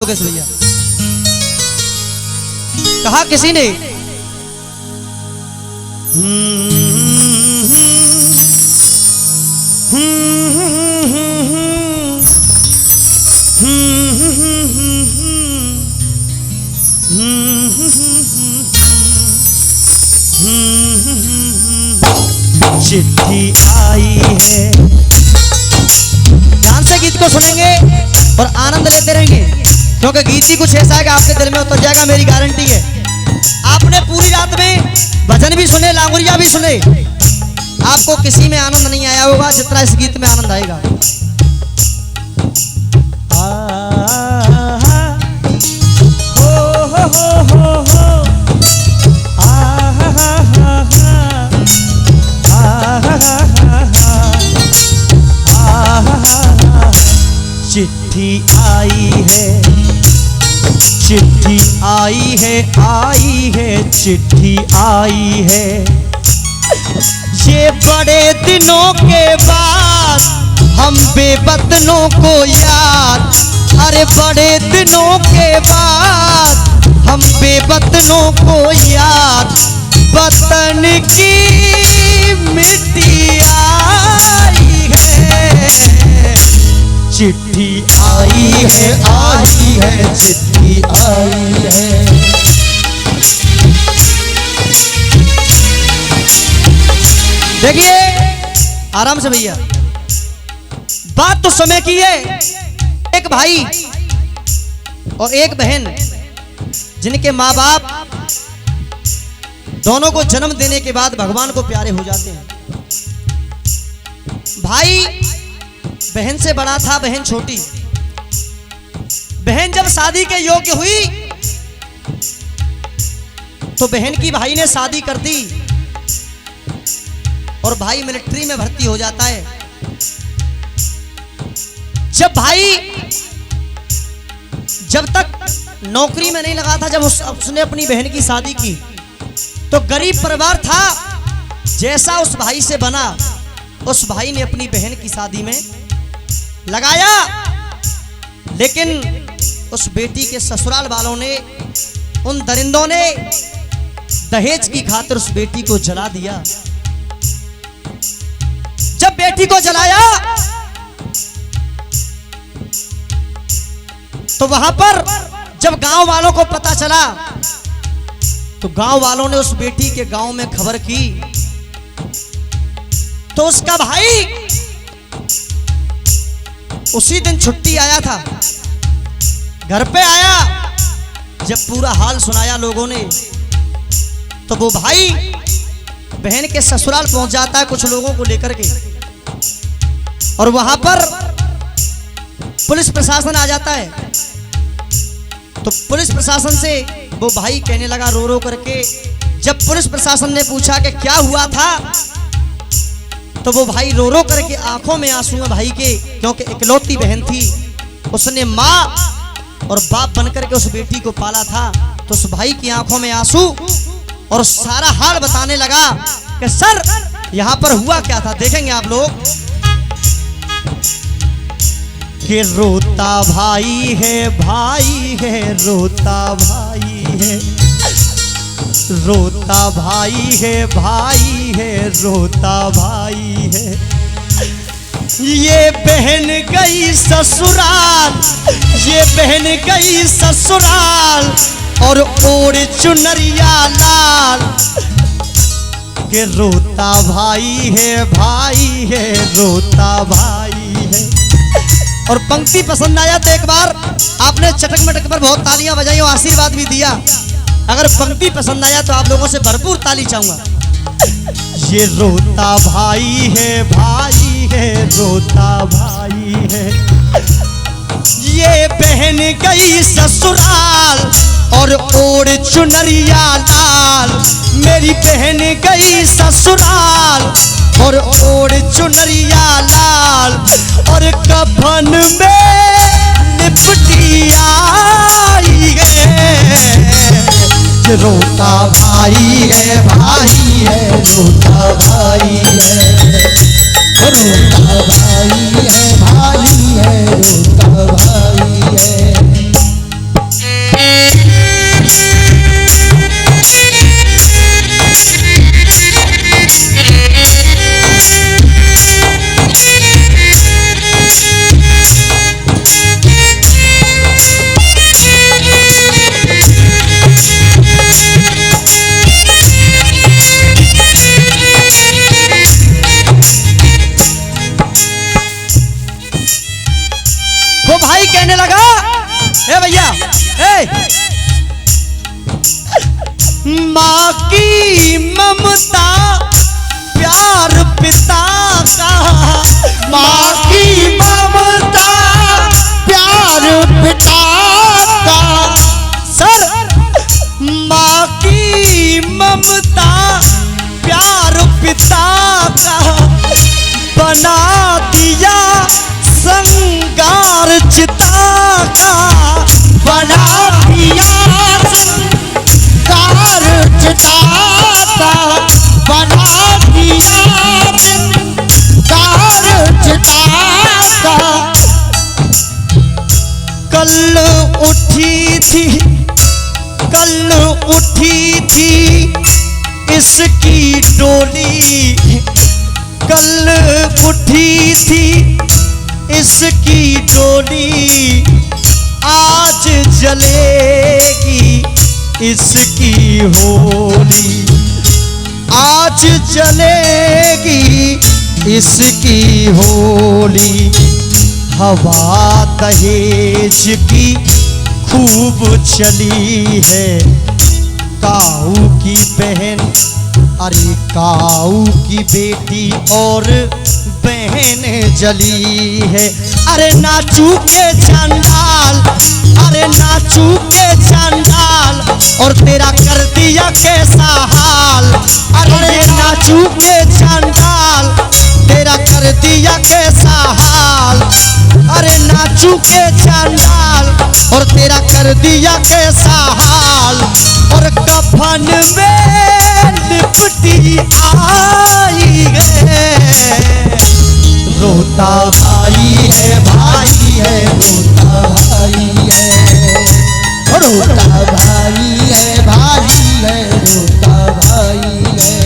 मुकेश भैया। कहा किसी ने चिट्ठी आई है। ध्यान से गीत को सुनेंगे और आनंद लेते रहेंगे, क्योंकि गीत ही कुछ ऐसा है कि आपके दिल में उतर जाएगा, मेरी गारंटी है। आपने पूरी रात में भजन भी सुने, लांगुरिया भी सुने, आपको किसी में आनंद नहीं आया होगा जितना इस गीत में आनंद आएगा। चिट्ठी आई है, चिट्ठी आई है, आई है, चिट्ठी आई है। ये बड़े दिनों के बाद हम बेवतनों को याद, अरे बड़े दिनों के बाद हम बेवतनों को याद, वतन की मिट्टी आई है। चिट्ठी आई है, चिट्ठी आई है। देखिए आराम से भैया, बात तो समय की है। एक भाई और एक बहन जिनके माँ बाप दोनों को जन्म देने के बाद भगवान को प्यारे हो जाते हैं। भाई बहन से बड़ा था, बहन छोटी। बहन जब शादी के योग्य हुई तो बहन की भाई ने शादी कर दी और भाई मिलिट्री में भर्ती हो जाता है। जब तक नौकरी में नहीं लगा था, जब उसने अपनी बहन की शादी की तो गरीब परिवार था। जैसा उस भाई से बना, उस भाई ने अपनी बहन की शादी में लगाया, लेकिन उस बेटी के ससुराल वालों ने, उन दरिंदों ने दहेज की खातिर उस बेटी को जला दिया। जब बेटी को जलाया तो वहां पर जब गांव वालों को पता चला तो गांव वालों ने उस बेटी के गांव में खबर की। तो उसका भाई उसी दिन छुट्टी आया था, घर पे आया। जब पूरा हाल सुनाया लोगों ने तो वो भाई बहन के ससुराल पहुंच जाता है कुछ लोगों को लेकर के, और वहां पर पुलिस प्रशासन आ जाता है। तो पुलिस प्रशासन से वो भाई कहने लगा रो रो करके, जब पुलिस प्रशासन ने पूछा कि क्या हुआ था, तो वो भाई रो रो करके, आंखों में आंसू है भाई के, क्योंकि इकलौती बहन थी, उसने माँ और बाप बनकर के उस बेटी को पाला था। तो उस भाई की आंखों में आंसू और सारा हाल बताने लगा कि सर यहां पर हुआ क्या था। देखेंगे आप लोग कि रोता भाई है, भाई है, रोता भाई है, रोता भाई है, भाई है, रोता भाई है। ये बहन गई ससुराल, ये बहन गई ससुराल, और ओढ़ चुनरिया लाल। के रोता भाई है, भाई है, रोता भाई है। और पंक्ति पसंद आया तो एक बार आपने चटक मटक पर बहुत तालियां बजाई और आशीर्वाद भी दिया। अगर पंक्ति पसंद आया तो आप लोगों से भरपूर ताली चाहूंगा। ये रोता भाई है, भाई है, रोता भाई है। ये बहन गई ससुराल और ओढ़ चुनरिया लाल। मेरी बहन गई ससुराल और ओढ़ चुनरिया लाल, और कफन में लिपटी आई है। रोता भाई है, भाई है, रोता भाई है, रोता भाई है, भाई है, रोता भाई है। ए भैया ए माँ की ममता प्यार पिता का, माँ की ममता प्यार पिता का, सर माँ की ममता प्यार पिता का बना दिया संगार चिता का, बना दिया संगार चिता का, बना दिया संगार चिता का। कल उठी थी इसकी डोली, कल उठी थी इसकी डोली, आज जलेगी इसकी होली, आज जलेगी इसकी होली। हवा दहेज की खूब चली है, काऊ की बहन, अरे काऊ की बेटी और बहन जली है। अरे नाचू के चांडाल, अरे नाचू के चांडाल, और तेरा कर दिया कैसा हाल। अरे नाचू के चांडाल, तेरा कर दिया कैसा हाल। अरे नाचू के चांडाल और तेरा कर दिया कैसा हाल। और कफन में लिपटी आई है, रोता भाई है, भाई है, रोता भाई है, रोता भाई है, भाई है, रोता भाई है।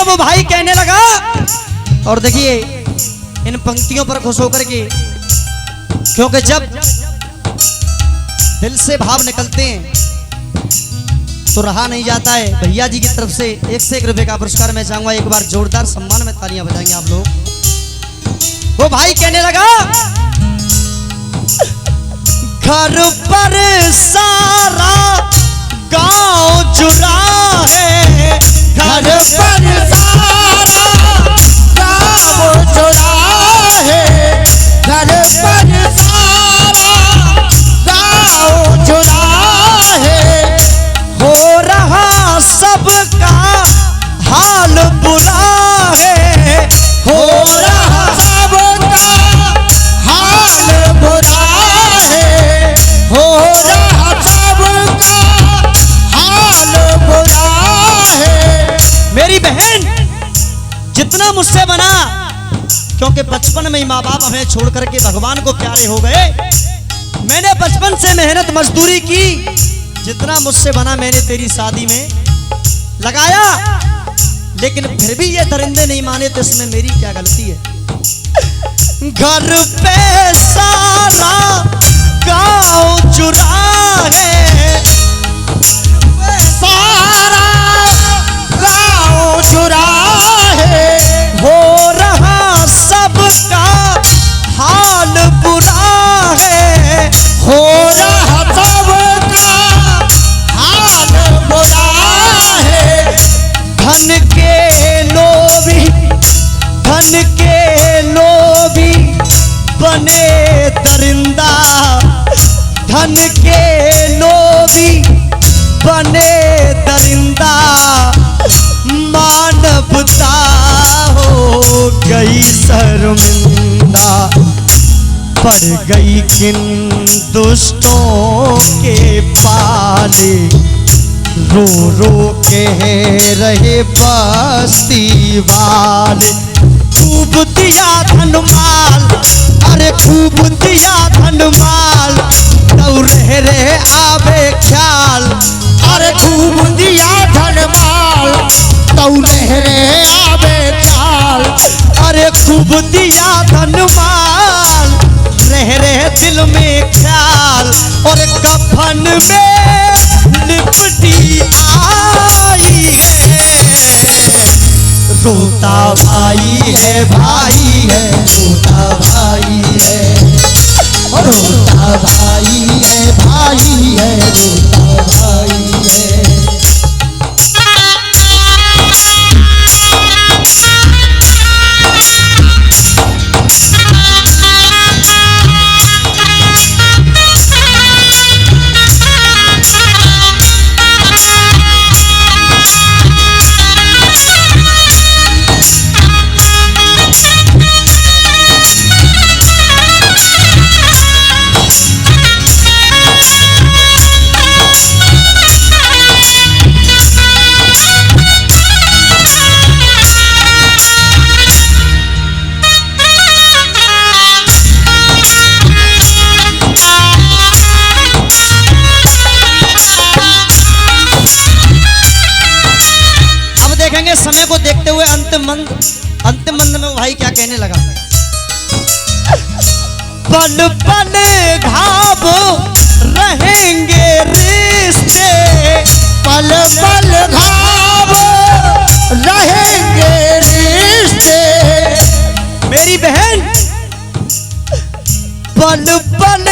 वो भाई कहने लगा, और देखिए इन पंक्तियों पर खुश होकर के, क्योंकि जब दिल से भाव निकलते हैं तो रहा नहीं जाता है। भैया जी की तरफ से 1 रुपए का पुरस्कार मैं चाहूंगा, एक बार जोरदार सम्मान में तालियां बजाएंगे आप लोग। वो भाई कहने लगा, घर पर सारा गांव जुड़ा है, घर पर सारा गाँव जुड़ा है, घर पर सारा गाँव जुड़ा है। हो रहा सबका हाल बुरा है, हो रहा सबका हाल बुरा है, हो रहा सबका हाल बुरा है। मेरी बहन जितना मुझसे बना, क्योंकि बचपन में ही माँ बाप हमें छोड़ करके भगवान को प्यारे हो गए। मैंने बचपन से मेहनत मजदूरी की, जितना मुझसे बना मैंने तेरी शादी में लगाया, लेकिन फिर भी ये दरिंदे नहीं माने, तो इसमें मेरी क्या गलती है। घर पे सारा गांव जुड़ा है, सारा गाँव जुड़ा है, हो रहा सबका हाल बुरा है, हो रहा सबका हाल बुरा है। धन के लोभी, धन के लोभी बने दरिंदा, धन के लोभी बने दरिंदा, मानवता हो गई शर्मिंदा, पड़ गई किन दुष्टों के पाले, रो रो के रहे बस्ती वाले, खूब दिया धन माल, अरे खूब दिया धन माल, तो रहे आवे ख्याल। अरे खूब दिया धन माल, तौ नहरे आवे ख्याल। अरे खूब दिया धन माल, रहे दिल में ख्याल। और कफन में लिपटी आई है, रोता भाई है, भाई है, रोता भाई है, रोता भाई है, भाई है, रोता भाई है। समय को देखते हुए अंतिम मंद में वो भाई क्या कहने लगा। पल पल घाव रहेंगे रिश्ते, पल पल घाव रहेंगे रिश्ते। मेरी बहन, पल पल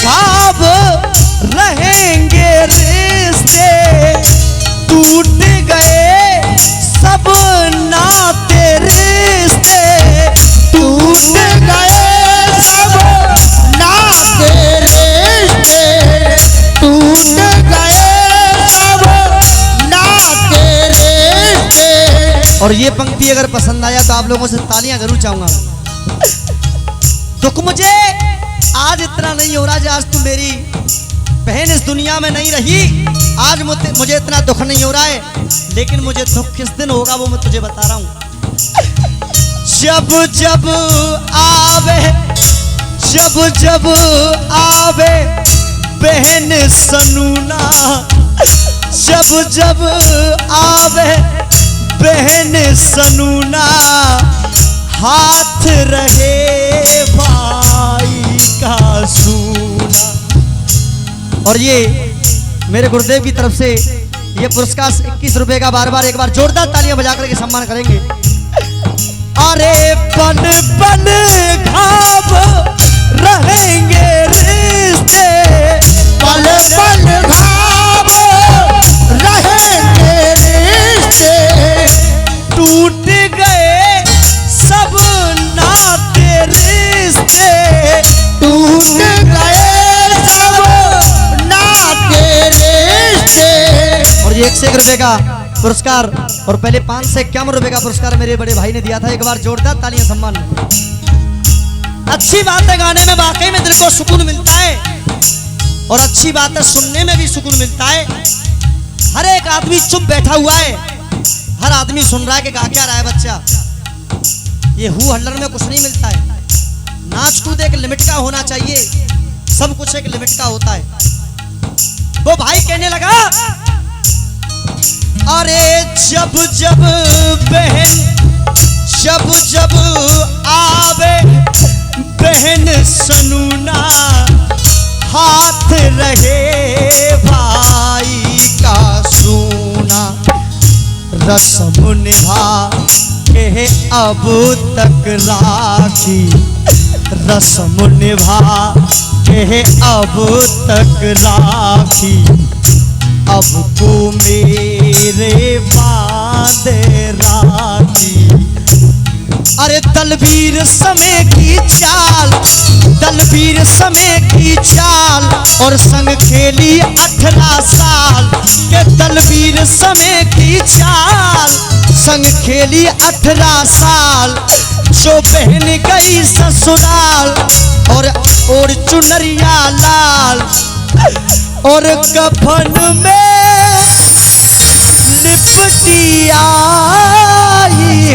घाव रहेंगे रिश्ते, टूट गए सब नाते रिश्ते, टूट गए सब नाते रिश्ते, टूट गए सब नाते रिश्ते। और ये पंक्ति अगर पसंद आया तो आप लोगों से तालियां जरूर चाहूंगा। दुख मुझे आज इतना नहीं हो रहा, आज तुम मेरी बहन इस दुनिया में नहीं रही, आज मुझे इतना दुख नहीं हो रहा है, लेकिन मुझे दुख किस दिन होगा वो मैं तुझे बता रहा हूं। जब जब आवे, जब जब आवे बहन सनूना, जब जब आवे बहन सनूना, हाथ रहे भाई का सूना। और ये मेरे गुरुदेव की तरफ से ये पुरस्कार 21 रुपए का बार बार एक बार जोरदार तालियां बजा करके सम्मान करेंगे। अरे पल पल घाव रहेंगे रिश्ते, पल पल घाव रहेंगे रिश्ते, टूट गए सब नाते रिश्ते, टूट गए सब नाते रिश्ते। और ये 101 रुपए का पुरस्कार और पहले 5 से 51 रुपए का पुरस्कार मेरे बड़े भाई ने दिया था। एक बार जोरदार तालियां सम्मान। अच्छी बात है, गाने में वाकई में दिल को सुकून मिलता है और अच्छी बात है सुनने में भी सुकून मिलता है। हर एक आदमी चुप बैठा हुआ है, हर आदमी सुन रहा है कि गा क्या रहा है बच्चा। ये हु हल्लड़ में कुछ नहीं मिलता है। नाच कूद एक लिमिट का होना चाहिए, सब कुछ एक लिमिट का होता है। वो भाई कहने लगा, अरे जब जब बहन, जब जब आवे बहन सनूना, हाथ रहे भाई का सूना। रस्म निभा के अब तक राखी, रस्म निभा के अब तक राखी, अब को मेरे बांध राखी। अरे दलवीर समय की चाल, दलवीर समय की चाल, और संग खेली 18 साल के दलवीर समय की चाल, संग खेली 18 साल। जो बहन गई ससुराल और चुनरिया लाल, और कफन में लिपटी आई